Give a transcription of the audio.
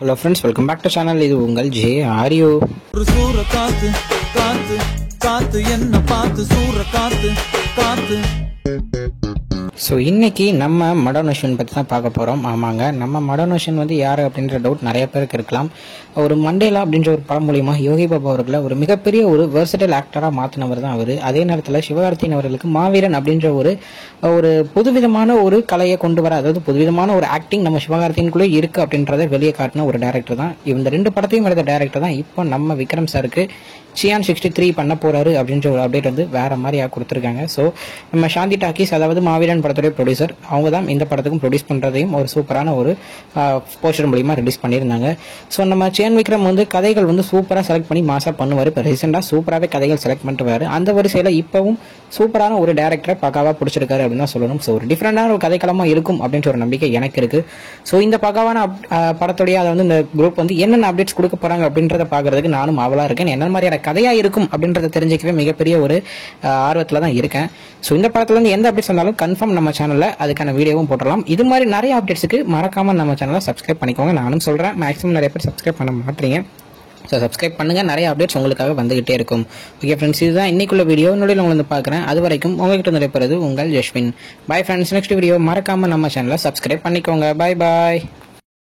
Hello friends, welcome back to channel. இது உங்கள் J ஆரியோ. ஒரு சூற காத்து காத்து காத்து என்ன பார்த்து சூற காத்து காத்து. ஸோ இன்னைக்கு நம்ம மடன் அஸ்வின் பற்றி தான் பார்க்க போகிறோம். ஆமாங்க, நம்ம மடன் அஸ்வின் வந்து யார் அப்படின்ற டவுட் நிறைய பேருக்கு இருக்கலாம். ஒரு மண்டேலா அப்படின்ற ஒரு படம் மூலியமாக யோகி பாபு அவர்களை ஒரு மிகப்பெரிய ஒரு வெர்சடைல் ஆக்டராக மாற்றினவர் தான் அவர். அதே நேரத்தில் சிவகார்த்திகேயன் அவர்களுக்கு மாவீரன் அப்படின்ற ஒரு புதுவிதமான ஒரு கலையை கொண்டு வர, அதாவது புதுவிதமான ஒரு ஆக்டிங் நம்ம சிவகார்த்திகேயனுக்குள்ளே இருக்குது அப்படின்றத வெளியே காட்டின ஒரு டேரக்டர் தான். இந்த ரெண்டு படத்தையும் எடுத்த டேரக்டர் தான் இப்போ நம்ம விக்ரம் சாருக்கு சியான் 63 பண்ண போறாரு அப்படின்ற ஒரு அப்டேட் வந்து வேற மாதிரியாக கொடுத்துருக்காங்க. ஸோ நம்ம சாந்தி டாக்கீஸ், அதாவது மாவீரன் படத்துடைய ப்ரொடியூசர், அவங்க தான் இந்த படத்துக்கும் ப்ரொடியூஸ் பண்ணுறதையும் ஒரு சூப்பரான ஒரு போஸ்டர் மூலியமாக ரிலீஸ் பண்ணியிருந்தாங்க. ஸோ நம்ம சியான் விக்ரம் வந்து கதைகள் வந்து சூப்பராக செலக்ட் பண்ணி மாசாக பண்ணுவார். இப்போ ரீசெண்டாக சூப்பராகவே கதைகள் செலக்ட் பண்ணிட்டு வராரு. அந்த வரிசையில் இப்போவும் சூப்பரான ஒரு டேரக்டரை பக்காவாக பிடிச்சிருக்காரு அப்படின்னு தான் சொல்லணும். ஸோ ஒரு டிஃப்ரெண்டான ஒரு கதைக்களமாக இருக்கும் அப்படின்ற ஒரு நம்பிக்கை எனக்கு இருக்குது. ஸோ இந்த பக்காவான படத்துடைய அதை வந்து இந்த குரூப் வந்து என்னென்ன அப்டேட்ஸ் கொடுக்க போகிறாங்க அப்படின்றத பார்க்கறதுக்கு நானும் ஆவலாக இருக்கேன். என்ன மாதிரியான கதையாக இருக்கும் அப்படின்றத தெரிஞ்சுக்கவே மிகப்பெரிய ஒரு ஆர்வத்தில் தான் இருக்கேன். ஸோ இந்த படத்துல இருந்து எந்த அப்டேட்ஸ் வந்தாலும் கன்ஃபார்ம் நம்ம சேனலில் அதுக்கான வீடியோவும் போட்டுடலாம். இது மாதிரி நிறைய அப்டேட்ஸுக்கு மறக்காமல் நம்ம சேனலை சப்ஸ்கிரைப் பண்ணிக்கோங்க. நானும் சொல்கிறேன், மேக்ஸிமம் நிறைய பேர் சப்ஸ்கிரைப் பண்ண மாட்டீங்க. ஸோ சப்ஸ்கிரைப் பண்ணுங்கள், நிறைய அப்டேட்ஸ் உங்களுக்காக வந்துகிட்டே இருக்கும். ஓகே ஃப்ரெண்ட்ஸ், இதுதான் இன்னைக்குள்ள வீடியோ. என்னுடைய உங்களை வந்து பார்க்குறேன். அது வரைக்கும் உங்ககிட்ட நிறைய உங்கள் Jaswin. Bye friends, next video மறக்காமல் நம்ம சேனலை சப்ஸ்கிரைப் பண்ணிக்கோங்க. பாய் பாய்.